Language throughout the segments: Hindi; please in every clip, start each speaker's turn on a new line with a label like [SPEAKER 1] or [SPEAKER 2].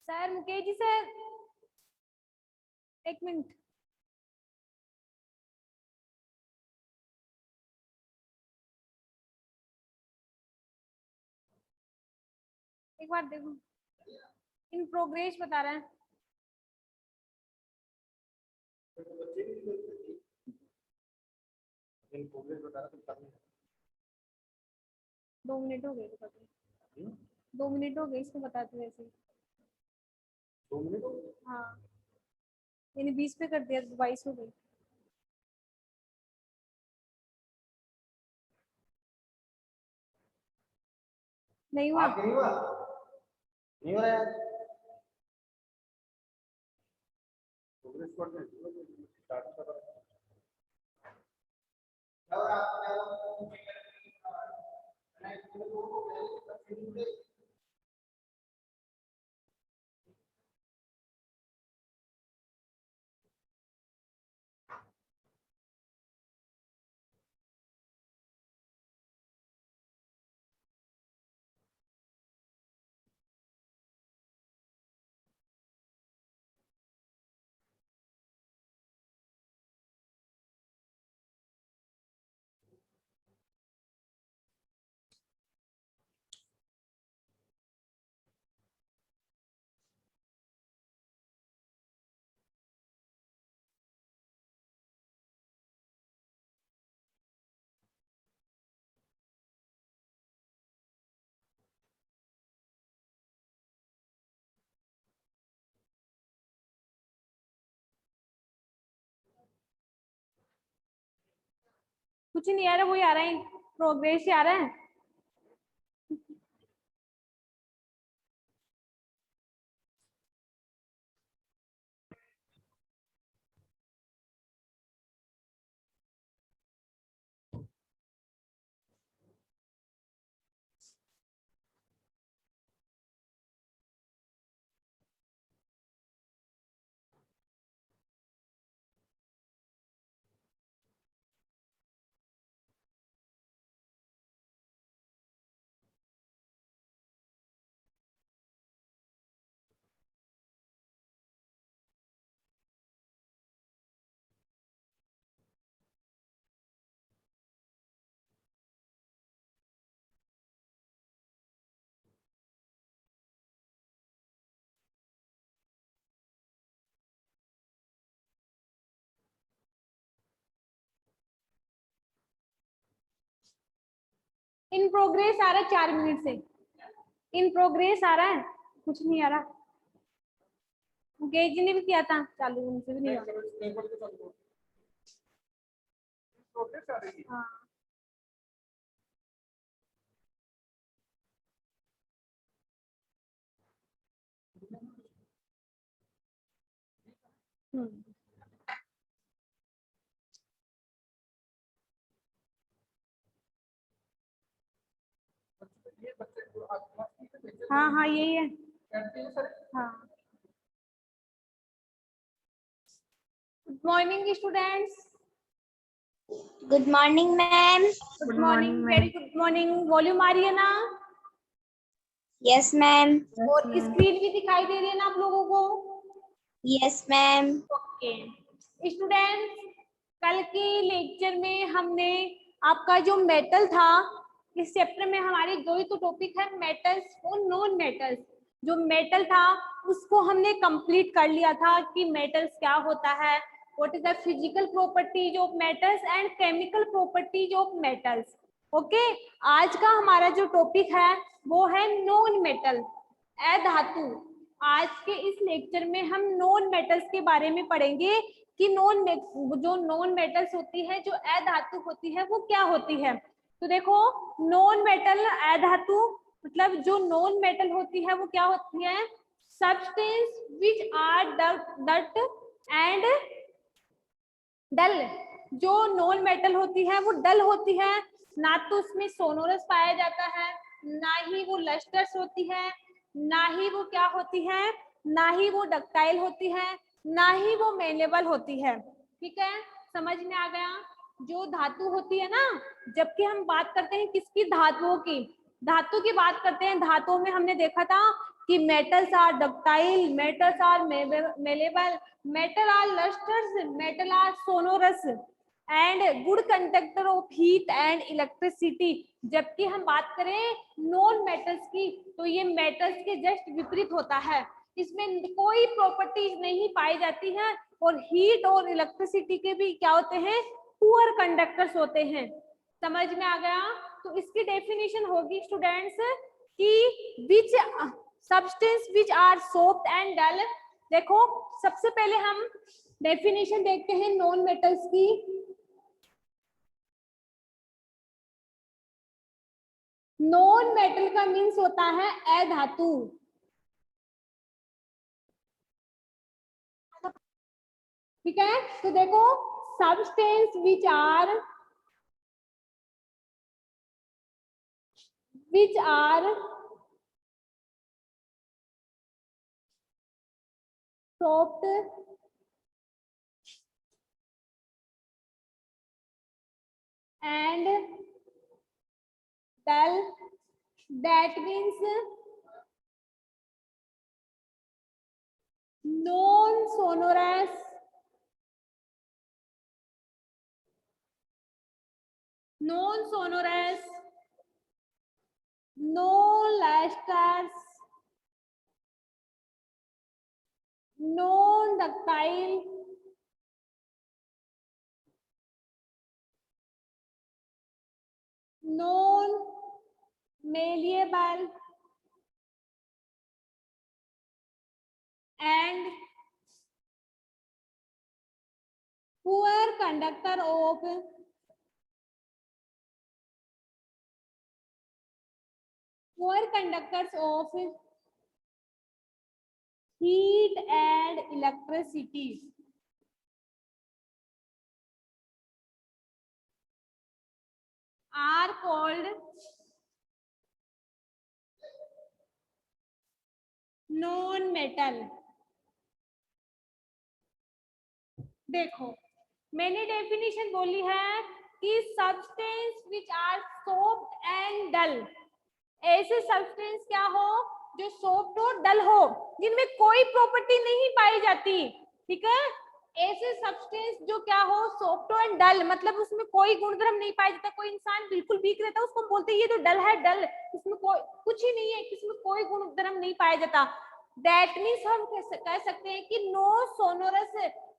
[SPEAKER 1] सर मुकेश जी सर, एक मिनट। एक बार देखो, इन प्रोग्रेस बता रहा है। दो मिनट हो गए तो पता 2 मिनट हो गए इसको बताते वैसे। 2 मिनट हो गए? हाँ, मैंने 20 पे कर दिया तो 22 हो गई। नहीं हुआ? नहीं हुआ, नहीं हो रहा है। प्रोग्रेस कर दे, स्टार्ट कर। कुछ नहीं आ रहा, वही आ रहा है, प्रोग्रेस ही आ रहा है। इन प्रोग्रेस आ रहा है 4 मिनट से, इन प्रोग्रेस आ रहा है, कुछ नहीं आ रहा। मुकेश जी ने भी किया था चालू, उनसे भी नहीं आ रहा। हाँ, हाँ हाँ यही है। हाँ, good morning students.
[SPEAKER 2] Good morning ma'am.
[SPEAKER 1] Good morning, very good morning. Volume आ रही है ना?
[SPEAKER 2] Yes ma'am.
[SPEAKER 1] और स्क्रीन भी दिखाई दे रही है ना आप लोगों को?
[SPEAKER 2] Yes ma'am.
[SPEAKER 1] ओके स्टूडेंट्स, कल के लेक्चर में हमने आपका जो मेटल था, इस चैप्टर में हमारे दो ही तो टॉपिक है, मेटल्स और नॉन मेटल्स। जो मेटल था उसको हमने कंप्लीट कर लिया था कि मेटल्स क्या होता है, what is the physical properties of metals and chemical properties of metals. Okay, आज का हमारा जो टॉपिक है वो है नॉन मेटल, अधातु। आज के इस लेक्चर में हम नॉन मेटल्स के बारे में पढ़ेंगे कि जो नॉन मेटल्स होती है, जो अधातु होती है, वो क्या होती है। तो देखो, नॉन मेटल अधातु मतलब जो नॉन मेटल होती है वो क्या होती है? सब्सटेंस विच आर डट एंड डल। जो नॉन मेटल होती है वो डल होती है, ना तो उसमें सोनोरस पाया जाता है, ना ही वो लस्टर्स होती है, ना ही वो क्या होती है, ना ही वो डक्टाइल होती है, ना ही वो मेलेबल होती है। ठीक है, समझ में आ गया? जो धातु होती है ना, जबकि हम बात करते हैं किसकी? धातुओं की। धातु की बात करते हैं, धातुओं में हमने देखा था कि metals are ductile, metals are malleable, metal are lustrous, metal are sonorous and good conductor of heat and electricity. जबकि हम बात करें नॉन मेटल्स की तो ये मेटल्स के जस्ट विपरीत होता है, इसमें कोई प्रॉपर्टीज नहीं पाई जाती हैं और हीट और इलेक्ट्रिसिटी के भी क्या होते हैं, पुअर कंडक्टर्स होते हैं। समझ में आ गया? तो इसकी डेफिनेशन होगी स्टूडेंट्स कि which substance which are soft and dull. देखो सबसे पहले हम डेफिनेशन देखते हैं नॉन मेटल्स की। नॉन मेटल का मीन्स होता है अधातु। ठीक है, तो देखो substance which are soft and dull, that means non-sonorous, no lusters, non-ductile, non-malleable and poor conductor of heat and electricity are called non-metal। देखो मैंने डेफिनेशन बोली है कि substance which are soft and dull, ऐसे सब्सटेंस क्या हो जो सॉफ्ट हो डल हो, जिनमें कोई प्रॉपर्टी नहीं पाई जाती। ठीक है, ऐसे सब्सटेंस जो क्या हो सॉफ्ट हो एंड डल, मतलब उसमें कोई गुणधर्म नहीं पाया जाता। कोई इंसान बिल्कुल वीक रहता है उसको हम बोलते हैं ये तो डल है, डल, इसमें कोई कुछ ही नहीं है, इसमें कोई गुणधर्म नहीं पाया जाता। दैट मीन्स हम कह सकते हैं कि नो सोनोरस,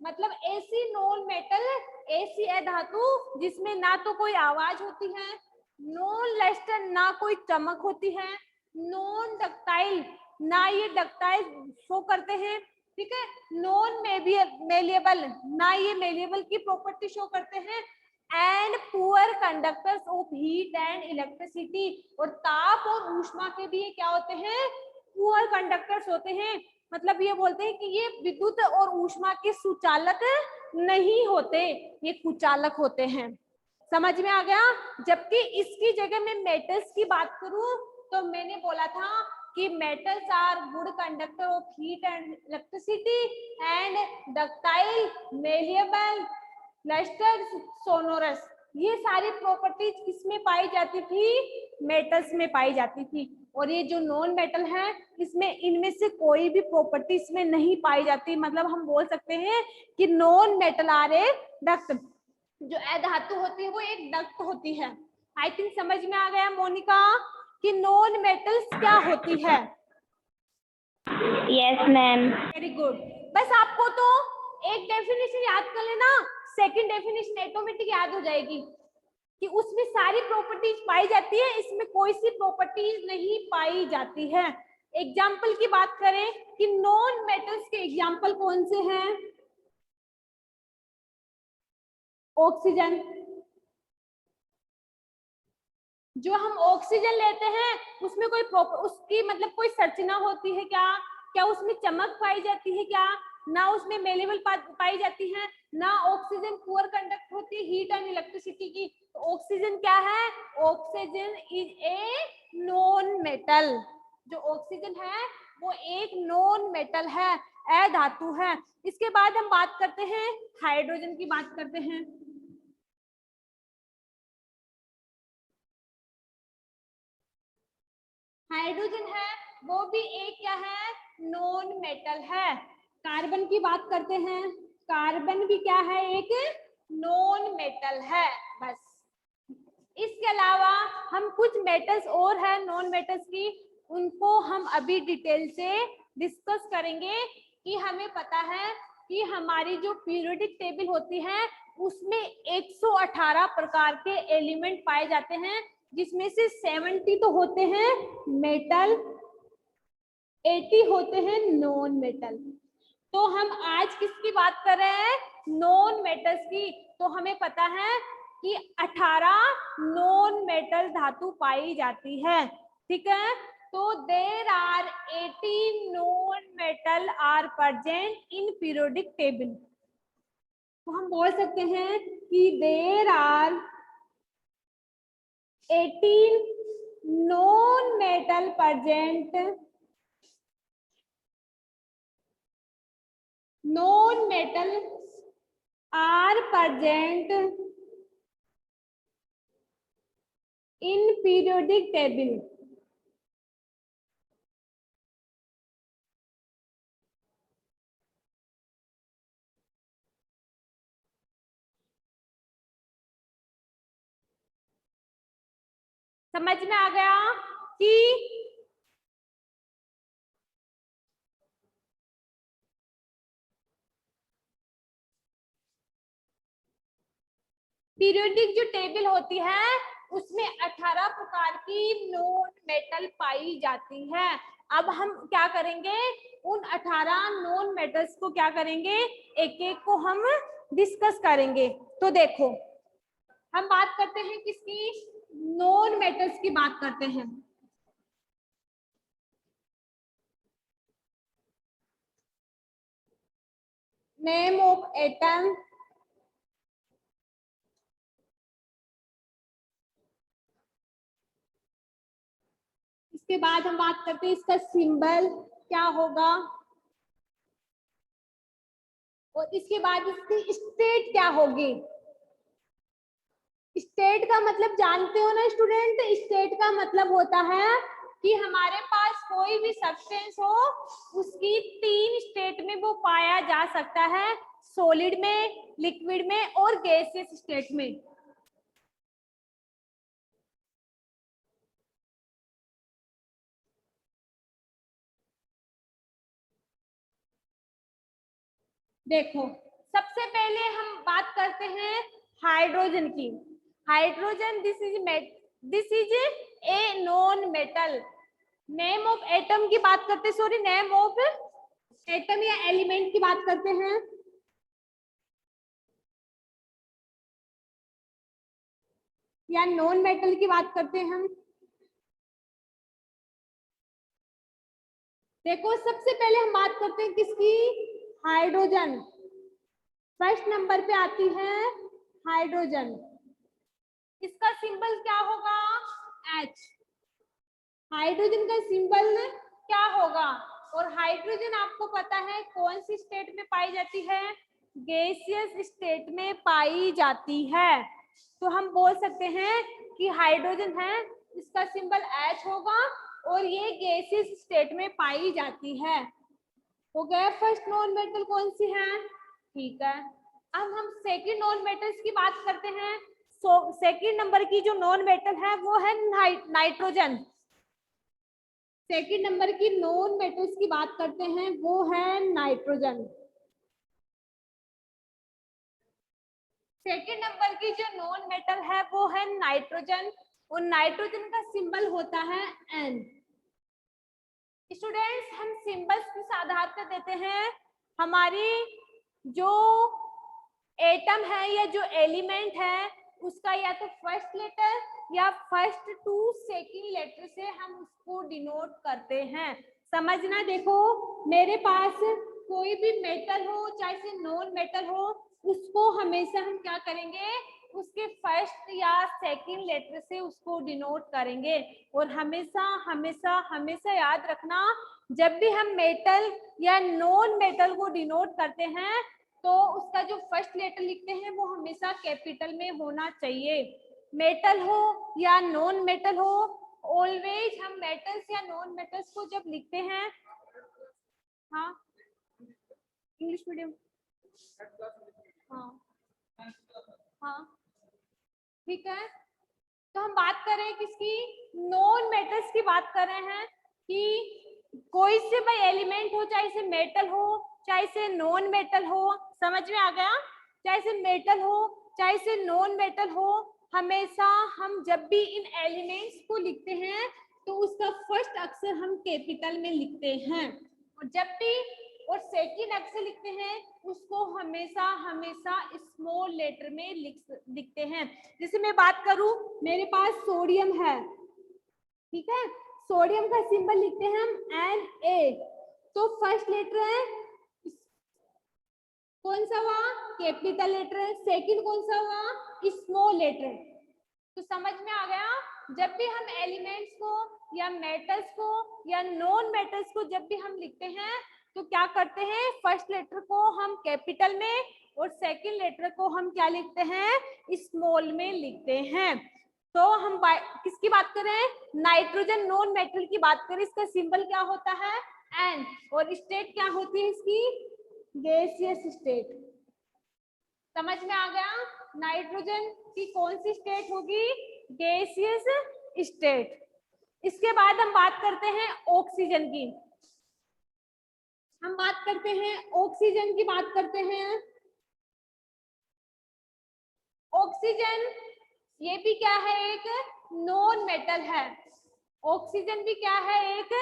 [SPEAKER 1] मतलब ऐसी नॉन मेटल, ऐसी अधातु जिसमें ना तो कोई आवाज होती है, नॉन लस्टर ना कोई चमक होती है, नॉन डक्टाइल ना ये डक्टाइल शो करते हैं। ठीक है, नॉन मेलिएबल ना ये मेलिएबल की प्रॉपर्टी शो करते हैं, and poor conductors of heat and electricity, और ताप और ऊष्मा के भी ये क्या होते हैं, पुअर कंडक्टर्स होते हैं। मतलब ये बोलते हैं कि ये विद्युत और ऊष्मा के सुचालक नहीं होते, ये कुचालक होते हैं। समझ में आ गया? जबकि इसकी जगह मैं मेटल्स की बात करूं तो मैंने बोला था कि metals are good conductor of heat and electricity and ductile, malleable, lustrous, sonorous. ये सारी प्रॉपर्टीज किसमें पाई जाती थी, मेटल्स में पाई जाती थी। और ये जो नॉन मेटल है इसमें इनमें से कोई भी प्रॉपर्टी इसमें नहीं पाई जाती। मतलब हम बोल सकते हैं कि non metal are a duct, जो अधातु होती है वो एक डक्ट होती है। आई थिंक समझ में आ गया मोनिका कि नॉन मेटल्स क्या होती है?
[SPEAKER 2] Yes ma'am.
[SPEAKER 1] Very good. बस आपको तो एक डेफिनेशन याद कर लेना, सेकंड डेफिनेशन ऑटोमेटिक याद हो जाएगी कि उसमें सारी प्रॉपर्टीज पाई जाती है, इसमें कोई सी प्रॉपर्टीज नहीं पाई जाती है। एग्जाम्पल की बात करें कि नॉन मेटल्स के एग्जाम्पल कौन से हैं? ऑक्सीजन, जो हम ऑक्सीजन लेते हैं उसमें कोई उसकी मतलब कोई संरचना होती है क्या? क्या उसमें चमक पाई जाती है क्या? ना उसमें मेलेबल पाई जाती है, ना ऑक्सीजन पुअर कंडक्ट होती है हीट एंड इलेक्ट्रिसिटी की। तो ऑक्सीजन क्या है? Oxygen is a non metal. जो ऑक्सीजन है वो एक नॉन मेटल है, अधातु है। इसके बाद हम बात करते हैं हाइड्रोजन की, बात करते हैं। हाइड्रोजन है वो भी एक क्या है, नॉन मेटल है। कार्बन की बात करते हैं, कार्बन भी क्या है, एक नॉन मेटल है। बस इसके अलावा हम कुछ मेटल्स और है नॉन मेटल्स की, उनको हम अभी डिटेल से डिस्कस करेंगे। कि हमें पता है कि हमारी जो पीरियोडिक टेबल होती है उसमें 118 प्रकार के एलिमेंट पाए जाते हैं, जिसमें से 70 तो होते हैं मेटल, 80 होते हैं नॉन मेटल। तो हम आज किसकी बात कर रहे हैं, नॉन मेटल्स की। तो हमें पता है कि 18 नॉन मेटल धातु पाई जाती है, ठीक है। तो there are 18 non metal are present in periodic table. तो हम बोल सकते हैं कि there are 18 non metal present, non metal are present in periodic table. समझ में आ गया कि पीरियोडिक जो टेबल होती है उसमें 18 प्रकार की नॉन मेटल पाई जाती है। अब हम क्या करेंगे, उन 18 नॉन मेटल्स को क्या करेंगे, एक एक को हम डिस्कस करेंगे। तो देखो हम बात करते हैं किसकी, नॉन मेटल्स की बात करते हैं। नेम ऑफ एटम, इसके बाद हम बात करते हैं इसका सिंबल क्या होगा, और इसके बाद इसकी स्टेट क्या होगी। स्टेट का मतलब जानते हो ना स्टूडेंट, स्टेट का मतलब होता है कि हमारे पास कोई भी सब्सटेंस हो उसकी 3 स्टेट में वो पाया जा सकता है, सॉलिड में, लिक्विड में और गैसियस स्टेट में। देखो सबसे पहले हम बात करते हैं हाइड्रोजन की। Hydrogen this is a non metal. Name of atom की बात करते, सॉरी नेम ऑफ एटम या एलिमेंट की बात करते हैं। या नॉन मेटल की बात करते हैं हम। देखो सबसे पहले हम बात करते हैं किसकी, हाइड्रोजन। फर्स्ट नंबर पे आती है हाइड्रोजन। इसका सिंबल क्या होगा, H। हाइड्रोजन का सिंबल क्या होगा, और हाइड्रोजन आपको पता है कौन सी स्टेट में पाई जाती है, गैसियस स्टेट में पाई जाती है। तो हम बोल सकते हैं कि हाइड्रोजन है, इसका सिंबल H होगा और ये गैसियस स्टेट में पाई जाती है। हो गया फर्स्ट नॉन मेटल कौन सी है, ठीक है। अब हम सेकंड नॉन मेटल्स की बात करते हैं। सेकंड नंबर की जो नॉन मेटल है वो है नाइट्रोजन। सेकंड नंबर की नॉन मेटल्स की बात करते हैं वो है नाइट्रोजन। सेकंड नंबर की जो नॉन मेटल है वो है नाइट्रोजन, और नाइट्रोजन का सिंबल होता है N। स्टूडेंट्स हम सिंबल्स किस आधार पर देते हैं, हमारी जो एटम है या जो एलिमेंट है उसका या तो फर्स्ट लेटर या फर्स्ट टू सेकंड लेटर से हम उसको डिनोट करते हैं। समझना, देखो मेरे पास कोई भी मेटल हो चाहे से नॉन मेटल हो, उसको हमेशा हम क्या करेंगे, उसके फर्स्ट या सेकंड लेटर से उसको डिनोट करेंगे। और हमेशा हमेशा हमेशा याद रखना, जब भी हम मेटल या नॉन मेटल को डिनोट करते हैं तो उसका जो फर्स्ट लेटर लिखते हैं वो हमेशा कैपिटल में होना चाहिए, मेटल हो या नॉन मेटल हो। ऑलवेज हम मेटल्स या नॉन मेटल्स को जब लिखते हैं, हाँ इंग्लिश मीडियम, हाँ हाँ ठीक है। तो हम बात कर रहे हैं किसकी, नॉन मेटल्स की बात कर रहे हैं कि कोई से भाई एलिमेंट हो, चाहे से मेटल हो चाहे से नॉन मेटल हो, समझ में आ गया, चाहे से मेटल हो चाहे से नॉन मेटल हो, हमेशा हम जब भी इन एलिमेंट्स को लिखते हैं तो उसका फर्स्ट अक्षर हम कैपिटल में लिखते हैं, और जब भी और सेकंड अक्षर लिखते हैं उसको हमेशा हमेशा स्मॉल लेटर में लिखते हैं। जैसे मैं बात करूं, मेरे पास सोडियम है, ठीक है, सोडियम का सिंबल लिखते हैं हम Na, तो फर्स्ट लेटर है कौन सा हुआ, कैपिटल लेटर है, सेकंड कौन सा हुआ, स्मॉल लेटर। तो समझ में आ गया, जब भी हम एलिमेंट्स को या मेटल्स को या नॉन मेटल्स को जब भी हम लिखते हैं तो क्या करते हैं, फर्स्ट लेटर को हम कैपिटल में और सेकंड लेटर को हम क्या लिखते हैं, स्मॉल में लिखते हैं। तो हम किसकी बात कर रहे हैं, नाइट्रोजन नॉन मेटल की बात करें, इसका सिंबल क्या होता है N, और स्टेट क्या होती है इसकी, गैसियस स्टेट। समझ में आ गया, नाइट्रोजन की कौन सी स्टेट होगी, गैसियस स्टेट। इसके बाद हम बात करते हैं ऑक्सीजन की, हम बात करते हैं ऑक्सीजन की बात करते हैं। ऑक्सीजन ये भी क्या है, एक नॉन मेटल है, ऑक्सीजन भी क्या है, एक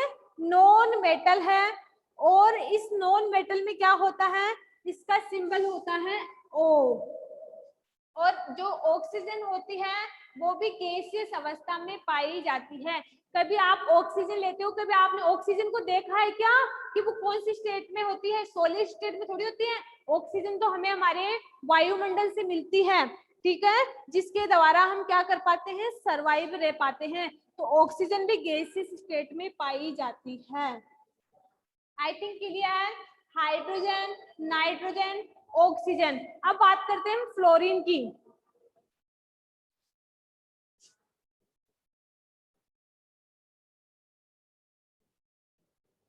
[SPEAKER 1] नॉन मेटल है, और इस नॉन मेटल में क्या होता है, इसका सिंबल होता है O, और जो ऑक्सीजन होती है वो भी गैसियस अवस्था में पाई जाती है। कभी आप ऑक्सीजन लेते हो, कभी आपने ऑक्सीजन को देखा है क्या कि वो कौन सी स्टेट में होती है, सॉलिड स्टेट में थोड़ी होती है। ऑक्सीजन तो हमें हमारे वायुमंडल से मिलती है, ठीक है, जिसके द्वारा हम क्या कर पाते हैं, सरवाइव रह पाते हैं। तो ऑक्सीजन भी गैसियस स्टेट में पाई जाती है। I think clear, hydrogen, nitrogen, oxygen. अब बात करते हैं फ्लोरीन की।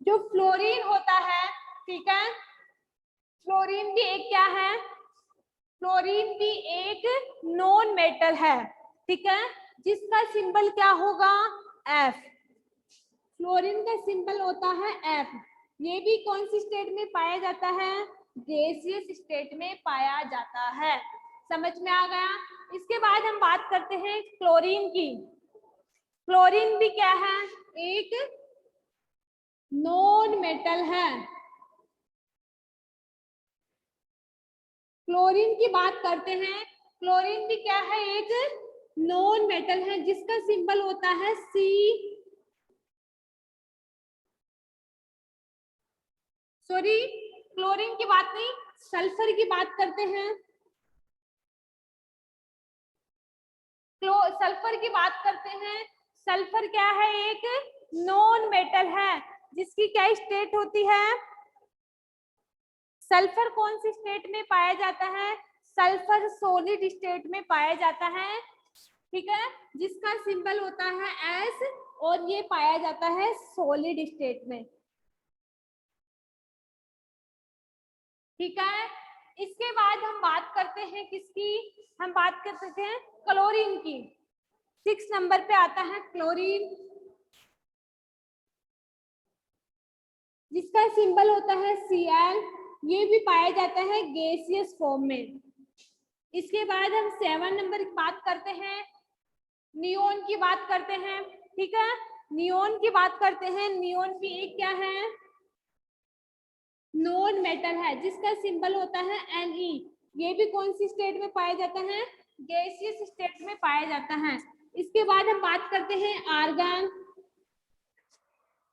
[SPEAKER 1] जो फ्लोरीन होता है, ठीक है, फ्लोरीन भी एक क्या है, फ्लोरीन भी एक नॉन मेटल है, ठीक है, जिसका सिंबल क्या होगा, F। फ्लोरीन का सिंबल होता है F। ये भी कौन सी स्टेट में पाया जाता है, गैसियस स्टेट में पाया जाता है। समझ में आ गया। इसके बाद हम बात करते हैं क्लोरीन की। क्लोरीन भी क्या है, एक नॉन मेटल है। क्लोरीन की बात करते हैं, क्लोरीन भी क्या है, एक नॉन मेटल है, जिसका सिंबल होता है C। सॉरी, क्लोरीन की बात नहीं, सल्फर की बात करते हैं। सल्फर की बात करते हैं। सल्फर क्या है, एक नॉन मेटल है, जिसकी क्या स्टेट होती है, सल्फर कौन सी स्टेट में पाया जाता है, सल्फर सॉलिड स्टेट में पाया जाता है, ठीक है, जिसका सिंबल होता है S, और ये पाया जाता है सॉलिड स्टेट में, ठीक है। इसके बाद हम बात करते हैं किसकी, हम बात कर सकते हैं क्लोरीन की। 6 नंबर पे आता है क्लोरीन, जिसका सिंबल होता है Cl। ये भी पाया जाता है गैसियस फॉर्म में। इसके बाद हम 7 नंबर की बात करते हैं, नियोन की बात करते हैं, ठीक है, नियोन की बात करते हैं। नियोन भी एक क्या है, नॉन मेटल है, जिसका सिंबल होता है Ne। ये भी कौन सी स्टेट में पाया जाता है, गैसियस स्टेट में पाया जाता है। इसके बाद हम बात करते हैं आर्गन।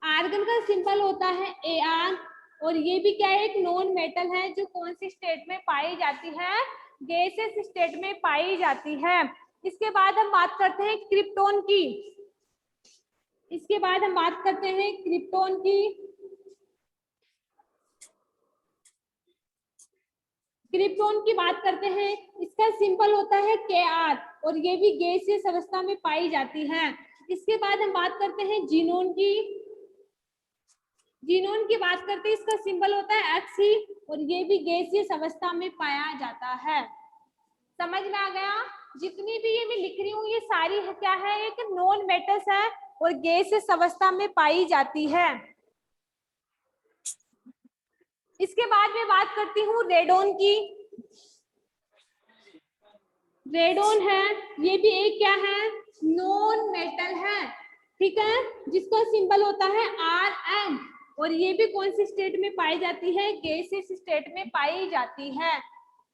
[SPEAKER 1] आर्गन का सिंबल होता है Ar, और ये भी क्या है, एक नॉन मेटल है, जो कौन सी स्टेट में पाई जाती है, गैसियस स्टेट में पाई जाती है। इसके बाद हम बात करते हैं क्रिप्टोन की। इसके बाद हम बात करते हैं क्रिप्टोन की। क्रिप्टोन की बात करते हैं, इसका सिंबल होता है Kr, और ये भी गैसियस अवस्था में पाई जाती है। इसके बाद हम बात करते हैं जीनोन की। जीनोन की बात करते हैं, इसका सिंबल होता है Fe और ये भी गैसीय अवस्था में पाया जाता है। समझ में आ गया? जितनी भी ये मैं लिख रही हूँ ये सारी है क्या है, एक नॉन मेटल्स है और गैसीय अवस्था में पाई जाती है। इसके बाद मैं बात करती हूँ रेडोन की। रेडोन है, ये भी एक क्या है, नॉन मेटल है, ठीक है, जिसका सिंबल होता है Rm और ये भी कौन सी स्टेट में पाई जाती है, गैसियस स्टेट में पाई जाती है।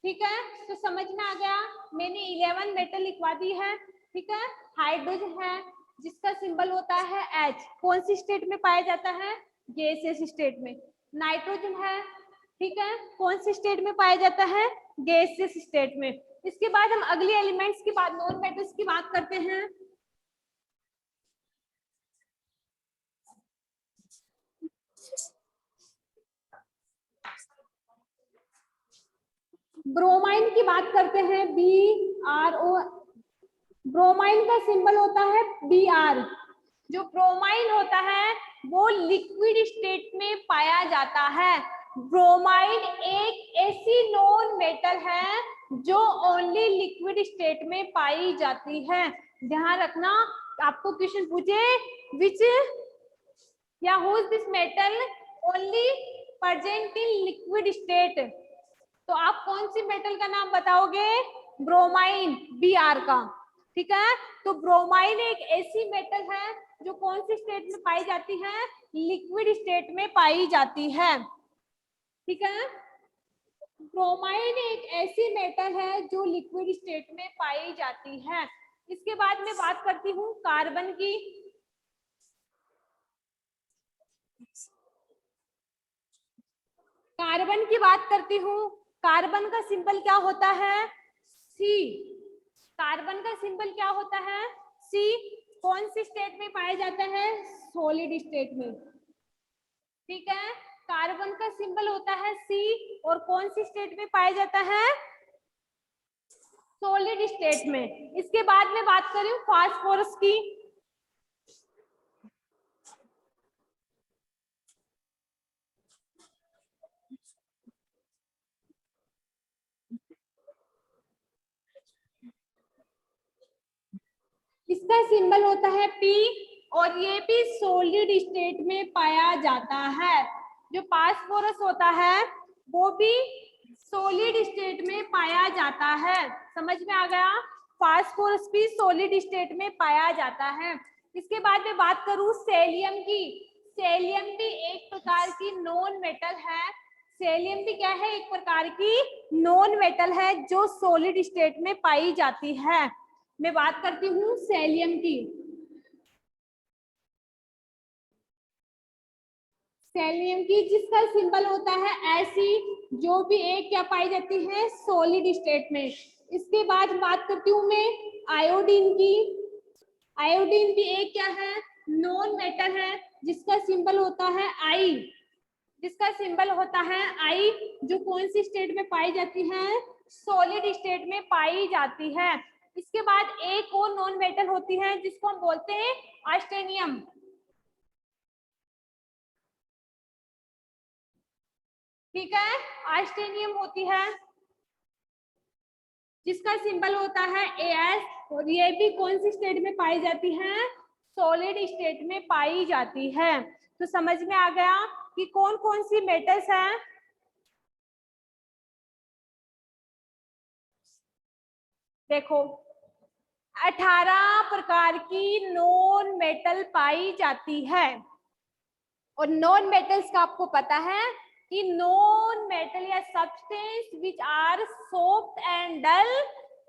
[SPEAKER 1] ठीक है, तो समझ में आ गया, मैंने 11 मेटल लिखवा दी है। ठीक है, हाइड्रोजन है जिसका सिंबल होता है H, कौन सी स्टेट में पाया जाता है, गैसियस स्टेट में। नाइट्रोजन है, ठीक है, कौन सी स्टेट में पाया जाता है, गैसियस स्टेट में। इसके बाद हम अगले एलिमेंट्स की बात, नॉन मेटल्स की बात करते हैं। ब्रोमाइन की बात करते हैं, BRO। ब्रोमाइन का सिंबल होता है Br। जो ब्रोमाइन होता है वो लिक्विड स्टेट में पाया जाता है। ब्रोमाइन एक ऐसी नॉन मेटल है जो ओनली लिक्विड स्टेट में पाई जाती है। ध्यान रखना, आपको क्वेश्चन पूछे विच या who is this metal only present in liquid state, तो आप कौन सी मेटल का नाम बताओगे, ब्रोमाइन, Br का। ठीक है, तो ब्रोमाइन एक ऐसी मेटल है जो कौन सी स्टेट में पाई जाती है, लिक्विड स्टेट में पाई जाती है। ठीक है, ब्रोमाइन एक ऐसी मेटल है जो लिक्विड स्टेट में पाई जाती है। इसके बाद में बात करती हूँ कार्बन की। कार्बन की बात करती हूँ, कार्बन का सिंबल क्या होता है, C। कार्बन का सिंबल क्या होता है, C। कौन सी स्टेट में पाया जाता है, सॉलिड स्टेट में। ठीक है, कार्बन का सिंबल होता है C और कौन सी स्टेट में पाया जाता है, सॉलिड स्टेट में। इसके बाद में बात करूं फास्फोरस की। इसका सिंबल होता है P और ये भी सॉलिड स्टेट में पाया जाता है। जो फास्फोरस होता है वो भी सॉलिड स्टेट में पाया जाता है। समझ में आ गया, फास्फोरस भी सॉलिड स्टेट में पाया जाता है। इसके बाद में बात करूं सेलियम की। सेलियम भी एक प्रकार की नॉन मेटल है। सेलियम भी क्या है, एक प्रकार की नॉन मेटल है जो सॉलिड स्टेट में पाई जाती है। मैं बात करती हूँ सेलियम की। सेलियम की जिसका सिंबल होता है Ag, जो भी एक क्या पाई जाती है, सॉलिड स्टेट में। इसके बाद बात करती हूँ मैं आयोडीन की। आयोडीन भी एक क्या है, नॉन मेटल है जिसका सिंबल होता है I। जिसका सिंबल होता है I, जो कौन सी स्टेट में पाई जाती है, सॉलिड स्टेट में पाई जाती है। इसके बाद एक और नॉन मेटल होती है जिसको हम बोलते हैं आस्टेनियम। ठीक है, आस्टेनियम होती है जिसका सिंबल होता है As और ये भी कौन सी स्टेट में पाई जाती है, सॉलिड स्टेट में पाई जाती है। तो समझ में आ गया कि कौन कौन सी मेटल्स हैं। देखो 18 प्रकार की नॉन मेटल पाई जाती है। और नॉन मेटल्स का आपको पता है कि नॉन मेटल या substance which are soft and dull,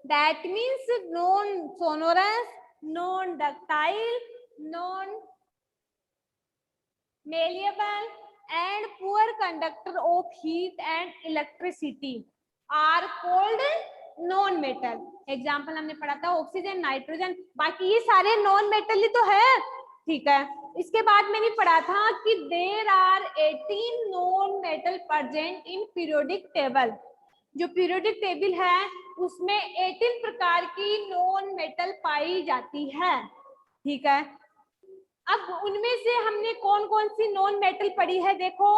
[SPEAKER 1] that means non sonorous, non ductile, non malleable and poor conductor of heat and electricity are called non metal. Example हमने पढ़ा था ऑक्सीजन, नाइट्रोजन, बाकी ये सारे नॉन मेटल ही तो है। ठीक है, इसके बाद मैंने पढ़ा था कि there are 18 non metal present in periodic table. जो पीरियोडिक टेबल है उसमें 18 प्रकार की नॉन मेटल पाई जाती है। ठीक है, अब उनमें से हमने कौन कौन सी नॉन मेटल पढ़ी है, देखो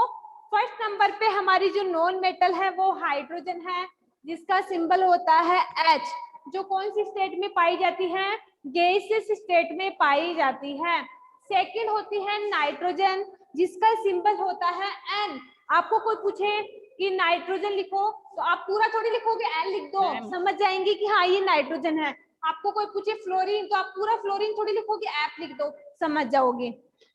[SPEAKER 1] फर्स्ट नंबर पे हमारी जो नॉन मेटल है वो हाइड्रोजन है, जिसका सिंबल होता है H, जो कौन सी स्टेट में पाई जाती है, गैसियस स्टेट में पाई जाती है। सेकंड होती है नाइट्रोजन, जिसका सिंबल होता है N। आपको कोई पूछे कि नाइट्रोजन लिखो तो आप पूरा थोड़ी लिखोगे, N लिख दो, समझ जाएंगे कि हाँ ये नाइट्रोजन है। आपको कोई पूछे फ्लोरीन तो आप पूरा फ्लोरीन थोड़ी लिखोगे, F लिख दो, समझ जाओगे।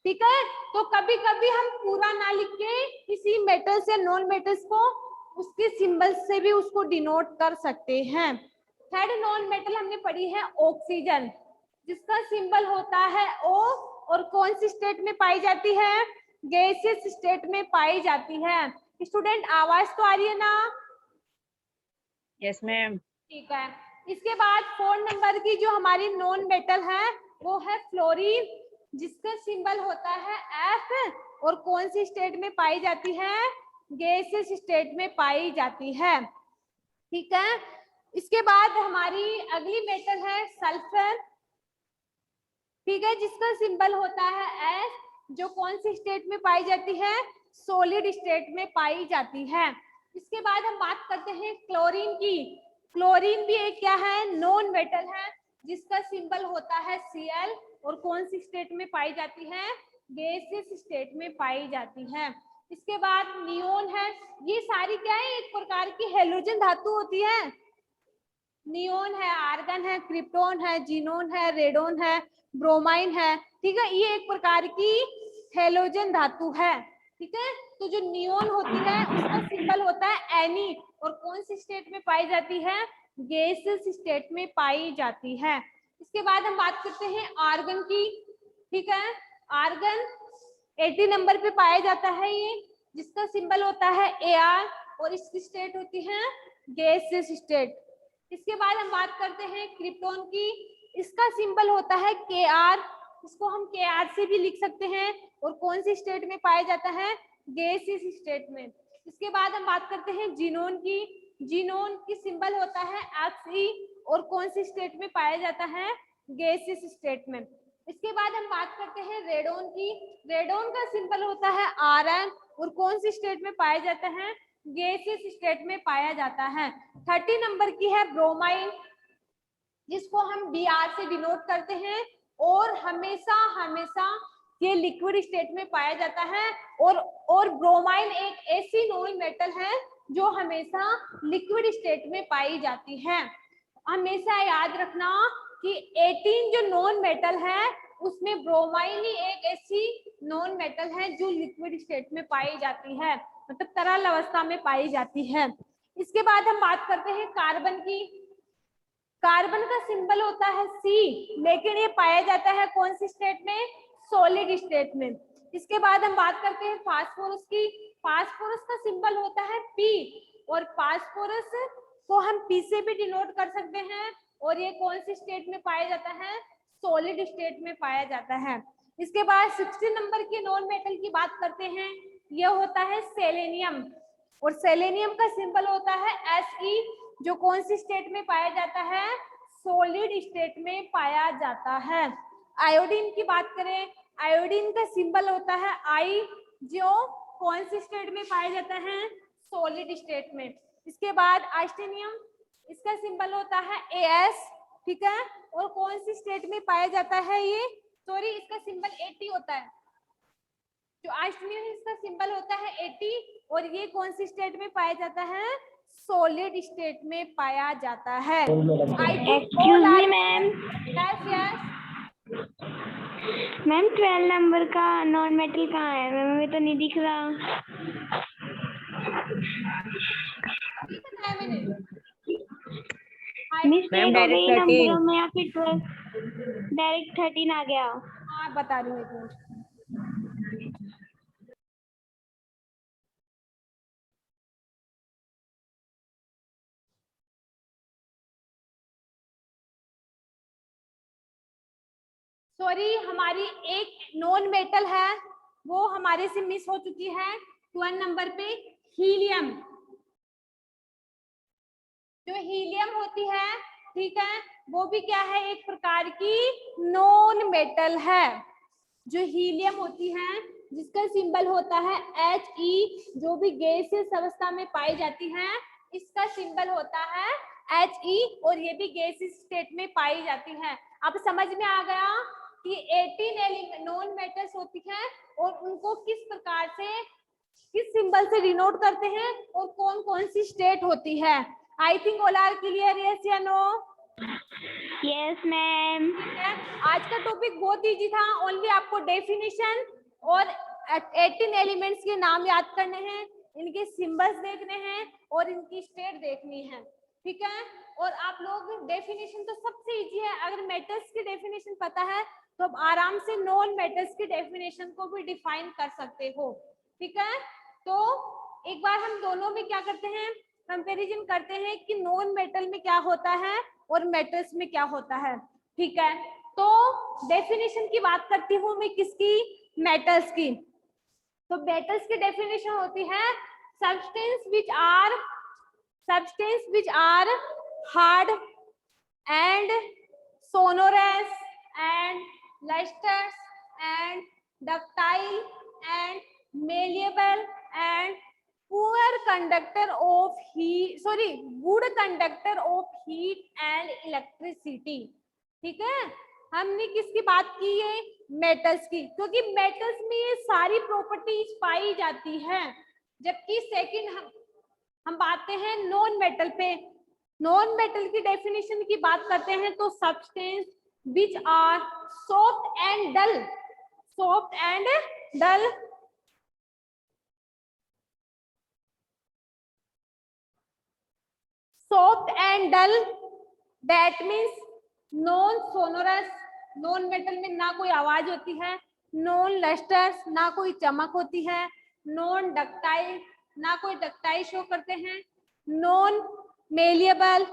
[SPEAKER 1] ठीक है, तो कभी कभी हम पूरा ना लिख के किसी मेटल्स या नॉन मेटल्स को उसके सिंबल से भी उसको डिनोट कर सकते हैं। थर्ड नॉन मेटल हमने पढ़ी है ऑक्सीजन, जिसका सिंबल होता है O, और कौन सी स्टेट में पाई जाती है, गैसियस स्टेट में पाई जाती है। स्टूडेंट आवाज तो आ रही है ना?
[SPEAKER 3] Yes ma'am.
[SPEAKER 1] ठीक है, इसके बाद 4 नंबर की जो हमारी नॉन मेटल है वो है फ्लोरीन, जिसका सिंबल होता है F, और कौन सी स्टेट में पाई जाती है, गैसियस स्टेट में पाई जाती है। ठीक है, इसके बाद हमारी अगली मेटल है सल्फर, ठीक है, जिसका सिंबल होता है S, जो कौन सी स्टेट में पाई जाती है, सॉलिड स्टेट में पाई जाती है। इसके बाद हम बात करते हैं क्लोरीन की। क्लोरीन भी एक क्या है, नॉन मेटल है, जिसका सिंबल होता है Cl, और कौन सी स्टेट में पाई जाती है, गैसियस स्टेट में पाई जाती है। इसके बाद नियोन है, ये सारी क्या है, एक प्रकार की हैलोजन धातु होती है। नियोन है, आर्गन है, क्रिप्टोन है, जीनोन है, रेडोन है, ब्रोमाइन है। ठीक है, ये एक प्रकार की हैलोजन धातु है। ठीक है, तो जो नियोन होती है उसका सिंबल होता है Ni, और कौन सी स्टेट में पाई जाती है, गैसियस स्टेट में पाई जाती है। इसके बाद हम बात करते हैं आर्गन की। ठीक है, आर्गन 80 नंबर पे पाया जाता है ये, जिसका सिंबल होता है Ar, और इसकी स्टेट होती है गैसियस स्टेट। इसके बाद हम बात करते हैं क्रिप्टोन की, इसका सिंबल होता है Kr, इसको हम Kr से भी लिख सकते हैं, और कौन सी स्टेट में पाया जाता है, गैसियस स्टेट में। इसके बाद हम बात करते हैं जीनोन की, जीनोन की सिंबल होता है Xe, और कौन सी स्टेट में पाया जाता है, गैसियस स्टेट में। इसके बाद हम बात करते हैं रेडोन की, रेडोन का सिंबल होता है Rn, और कौन सी स्टेट में पाया जाता है, गैसियस स्टेट में पाया जाता है। 30 नंबर की है ब्रोमाइन, जिसको हम Br से डिनोट करते हैं, और हमेशा हमेशा ये लिक्विड स्टेट में पाया जाता है, और ब्रोमाइन एक ऐसी नॉन मेटल है जो हमेशा लिक्विड स्टेट में पाई जाती है। हमेशा याद रखना कि 18 जो नॉन मेटल है उसमें ब्रोमाइन ही एक ऐसी नॉन मेटल है जो लिक्विड स्टेट में पाई जाती है, मतलब तरल अवस्था में पाई जाती है। इसके बाद हम बात करते हैं कार्बन की। कार्बन का सिंबल होता है C, लेकिन ये पाया जाता है कौन सी स्टेट में, सॉलिड स्टेट में। इसके बाद हम बात करते हैं फास्फोरस की। फास्फोरस का सिंबल होता है P, और फास्फोरस को हम P से भी डिनोट कर सकते हैं, और ये कौन सी स्टेट में पाया जाता है, सॉलिड स्टेट में पाया जाता है। इसके बाद 60 नंबर के नॉन मेटल की बात करते हैं, यह होता है सेलेनियम, और सेलेनियम का सिंबल होता है Se, जो कौन सी स्टेट में पाया जाता है, सॉलिड स्टेट में पाया जाता है। आयोडीन की बात करें, आयोडीन का सिंबल होता है I, जो कौन सी स्टेट में पाया जाता है, सॉलिड स्टेट में। इसके बाद आर्सेनियम, इसका सिंबल होता है As, ठीक है, और कौन सी स्टेट में पाया जाता है ये, सॉरी इसका सिंबल At होता है, जो आर्सेनियम इसका सिंबल होता है At, और ये कौन सी स्टेट में पाया जाता है, सॉलिड स्टेट में पाया जाता है।
[SPEAKER 2] Excuse me ma'am,
[SPEAKER 1] yes yes
[SPEAKER 2] ma'am 12 number का नॉन मेटल कहाँ है मैम, हमें तो नहीं दिख रहा।
[SPEAKER 1] बताया मैंने।
[SPEAKER 2] मिस्टेक हो गई
[SPEAKER 3] डायरेक्ट 13।
[SPEAKER 2] नंबरों में या फिर डायरेक्ट 13 आ गया।
[SPEAKER 1] हाँ बता रही हूँ एक मिनट। सॉरी, हमारी एक नॉन मेटल है वो हमारे से मिस हो चुकी है 12 नंबर पे, हीलियम। जो हीलियम होती है ठीक है, वो भी क्या है, एक प्रकार की नॉन मेटल है। जो हीलियम होती है जिसका सिंबल होता है He, जो भी गैसियस अवस्था में पाई जाती है इसका सिंबल होता है He, और ये भी गैसियस स्टेट में पाई जाती है। अब समझ में आ गया कि 18 नॉन मेटल्स होती हैं और उनको किस प्रकार से, किस सिंबल से डिनोट करते हैं और कौन कौन सी स्टेट होती है। I think all are clear, yes या नो?
[SPEAKER 2] Yes ma'am.
[SPEAKER 1] ठीक है, आज का टॉपिक बहुत इजी था, ओनली आपको डेफिनेशन और 18 एलिमेंट्स के नाम याद करने हैं, इनके सिंबल्स देखने हैं और इनकी स्टेट देखनी है। ठीक है, और आप लोग डेफिनेशन तो सबसे इजी है, अगर मेटल्स की डेफिनेशन पता है तो आप आराम से नॉन मेटल्स की डेफिनेशन को भी डिफाइन कर सकते हो। ठीक है, तो एक बार हम दोनों में क्या करते हैं, कंपैरिजन करते हैं कि नॉन मेटल में क्या होता है और मेटल्स में क्या होता है। ठीक है, तो डेफिनेशन की बात करती हूँ मैं किसकी, मेटल्स की। तो मेटल्स की डेफिनेशन होती है substance which are hard and sonorous and lustrous and ductile and malleable and good conductor of heat and electricity। ठीक है, हमने किसकी बात की है, मेटल्स की, क्योंकि मेटल्स में ये सारी प्रॉपर्टीज पाई जाती हैं। जबकि सेकंड हम बात हैं नॉन मेटल पे। नॉन मेटल की डेफिनेशन की बात करते हैं तो substance which are soft and dull, that means non sonorous, non metal में ना कोई आवाज होती है, नॉन लस्टर्स ना कोई चमक होती है, नॉन डक्टाइल ना कोई डक्टाइल शो करते हैं, non malleable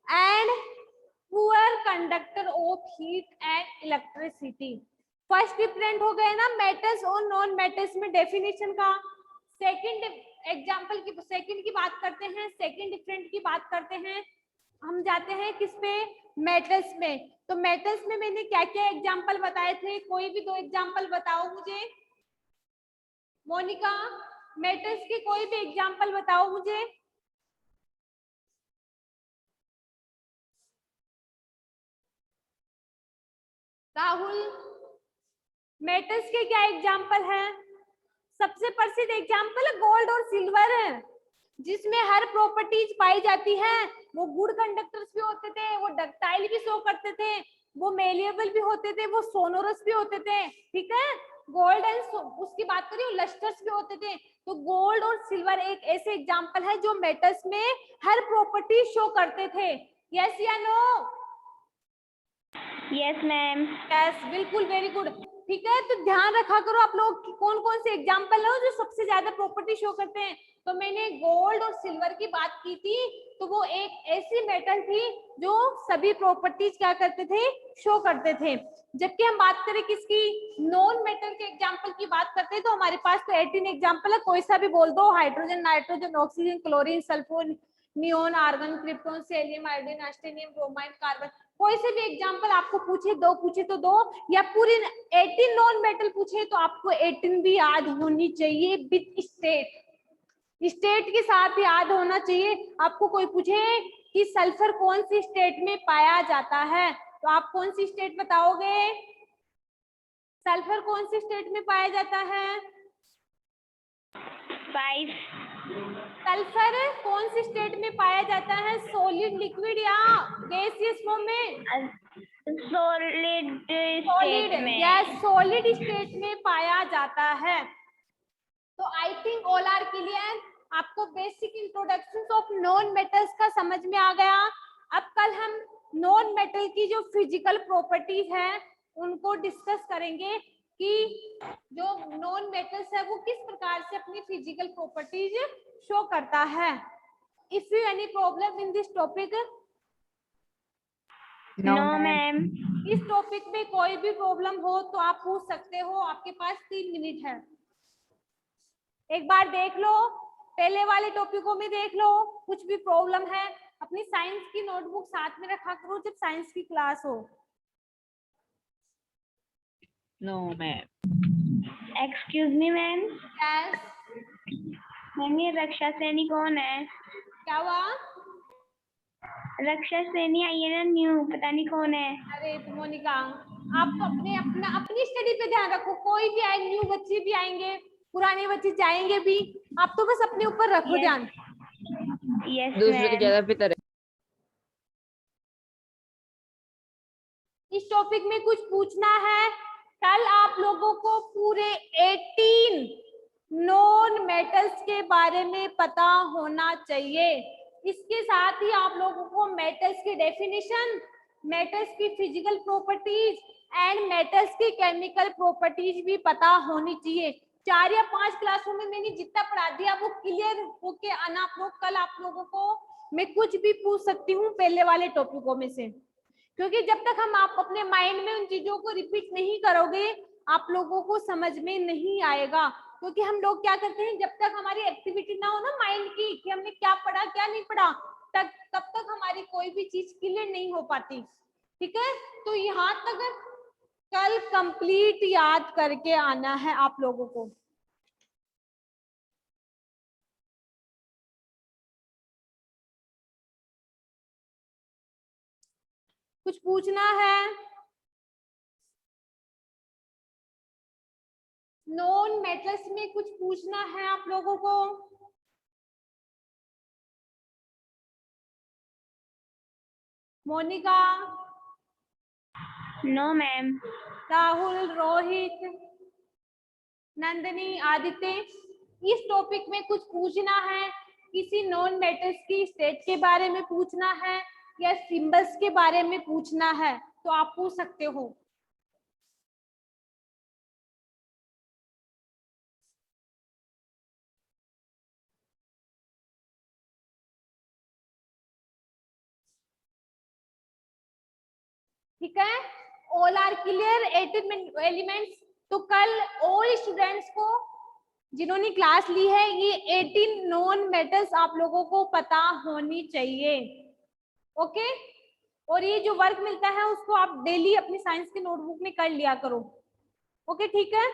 [SPEAKER 1] and poor conductor of heat and electricity. First different हो गए ना मेटल्स और नॉन मेटल्स में डेफिनेशन का। सेकंड एग्जांपल की, सेकंड की बात करते हैं, सेकंड डिफरेंट की बात करते हैं, हम जाते हैं किस पे, मेटल्स में। तो मेटल्स में मैंने क्या क्या एग्जांपल बताए थे, कोई भी 2 एग्जांपल बताओ मुझे। मोनिका, मेटल्स के कोई भी एग्जांपल बताओ मुझे। राहुल, मेटल्स के क्या एग्जांपल हैं? सबसे प्रसिद्ध एग्जांपल गोल्ड और सिल्वर है, जिसमें हर प्रॉपर्टीज पाई जाती है। वो गुड कंडक्टर्स भी होते थे, वो डक्टाइल भी शो करते थे, वो मेलिएबल भी होते थे, वो सोनोरस भी होते थे। ठीक है, गोल्ड एंड उसकी बात करिए, लस्टर्स भी होते थे। तो गोल्ड और सिल्वर एक ऐसे एग्जांपल है जो मेटल्स में हर प्रॉपर्टी शो करते थे। यस या नो?
[SPEAKER 2] Yes ma'am.
[SPEAKER 1] यस, बिल्कुल, वेरी गुड। ठीक है, तो ध्यान रखा करो आप लोग कि कौन कौन से एग्जांपल है जो सबसे ज्यादा प्रॉपर्टी शो करते हैं। तो मैंने गोल्ड और सिल्वर की बात की थी, तो वो एक ऐसी मेटल थी जो सभी प्रॉपर्टीज क्या करते थे, शो करते थे। जबकि हम बात करें किसकी, नॉन मेटल के एग्जांपल की बात करते हैं, तो हमारे पास तो 18 एग्जांपल है, कोई सा भी बोल दो, hydrogen, nitrogen, oxygen, chlorine, sulphur, neon, argon, krypton, selenium, iodine, ऑस्टेनियम, ब्रोमाइन, कार्बन, कोई से भी एग्जांपल आपको पूछे, 2 पूछे तो 2, या पूरी 18 नॉन मेटल पूछे तो आपको 18 भी याद होनी चाहिए विद स्टेट, स्टेट के साथ याद होना चाहिए। आपको कोई पूछे कि सल्फर कौन सी स्टेट में पाया जाता है, तो आप कौन सी स्टेट बताओगे? सल्फर कौन सी स्टेट में पाया जाता है?
[SPEAKER 2] 5।
[SPEAKER 1] सल्फर कौन सी स्टेट में पाया जाता है, सॉलिड, लिक्विड या गैसियस फॉर्म में?
[SPEAKER 2] सॉलिड
[SPEAKER 1] सॉलिड,
[SPEAKER 2] स्टेट में।
[SPEAKER 1] यस, सॉलिड स्टेट में पाया जाता है। तो I think all are clear, आपको basic introduction of non metals का समझ में आ गया। अब कल हम नॉन मेटल की जो फिजिकल प्रॉपर्टीज है उनको डिस्कस करेंगे कि जो नॉन मेटल्स है वो किस प्रकार से अपनी फिजिकल प्रॉपर्टीज शो करता है। If you any problem in this topic?
[SPEAKER 2] No ma'am.
[SPEAKER 1] इस टॉपिक में कोई भी प्रॉब्लम हो तो आप पूछ सकते हो, आपके पास 3 मिनट है। एक बार देख लो, पहले वाले टॉपिकों में देख लो, कुछ भी प्रॉब्लम है अपनी साइंस की नोटबुक साथ में रखा करो जब साइंस की क्लास हो।
[SPEAKER 3] No ma'am.
[SPEAKER 2] Excuse me ma'am.
[SPEAKER 1] Yes.
[SPEAKER 2] Ma'am ये रक्षा सैनी कौन है?
[SPEAKER 1] क्या हुआ?
[SPEAKER 2] रक्षा सैनी आई है ना न्यू, पता नहीं कौन है।
[SPEAKER 1] अरे मोनिका, आप तो अपनी स्टडी पे ध्यान रखो। कोई भी आए, न्यू बच्चे भी आएंगे, पुराने बच्चे जाएंगे भी, आप तो बस अपने ऊपर रखो ध्यान।
[SPEAKER 2] यस
[SPEAKER 3] दूसरे की
[SPEAKER 2] मैम।
[SPEAKER 3] जगह पे तरह।
[SPEAKER 1] इस टॉपिक में कुछ पूछना है? कल आप लोगों को पूरे 18 नॉन मेटल्स के बारे में पता होना चाहिए। इसके साथ ही आप लोगों को मेटल्स की डेफिनेशन, मेटल्स की फिजिकल प्रॉपर्टीज एंड मेटल्स की केमिकल प्रॉपर्टीज भी पता होनी चाहिए। 4 या 5 क्लासों में मैंने जितना पढ़ा दिया वो क्लियर होके आना आप लोग। कल आप लोगों को मैं कुछ भी पूछ सकती हूँ पहले वाले टॉपिकों में से, क्योंकि जब तक हम आप अपने माइंड में उन चीजों को रिपीट नहीं करोगे आप लोगों को समझ में नहीं आएगा। क्योंकि हम लोग क्या करते हैं, जब तक हमारी एक्टिविटी ना हो ना माइंड की कि हमने क्या पढ़ा क्या नहीं पढ़ा, तब तक हमारी कोई भी चीज क्लियर नहीं हो पाती। ठीक है, तो यहाँ तक कल कंप्लीट याद करके आना है आप लोगों को। कुछ पूछना है? नॉन मेटल्स में कुछ पूछना है आप लोगों को? Monica,
[SPEAKER 2] no ma'am.
[SPEAKER 1] Rahul, Rohit, Nandini, Aditya, इस टॉपिक में कुछ पूछना है? किसी नॉन मेटल्स की स्टेट के बारे में पूछना है या सिंबल्स के बारे में पूछना है तो आप पूछ सकते हो। ठीक है, ऑल आर क्लियर 18 एलिमेंट्स। तो कल ऑल स्टूडेंट्स को जिन्होंने क्लास ली है ये 18 नॉन मेटल्स आप लोगों को पता होनी चाहिए। ओके, और ये जो वर्क मिलता है उसको आप डेली अपनी साइंस की नोटबुक में कर लिया करो। ओके, ठीक है।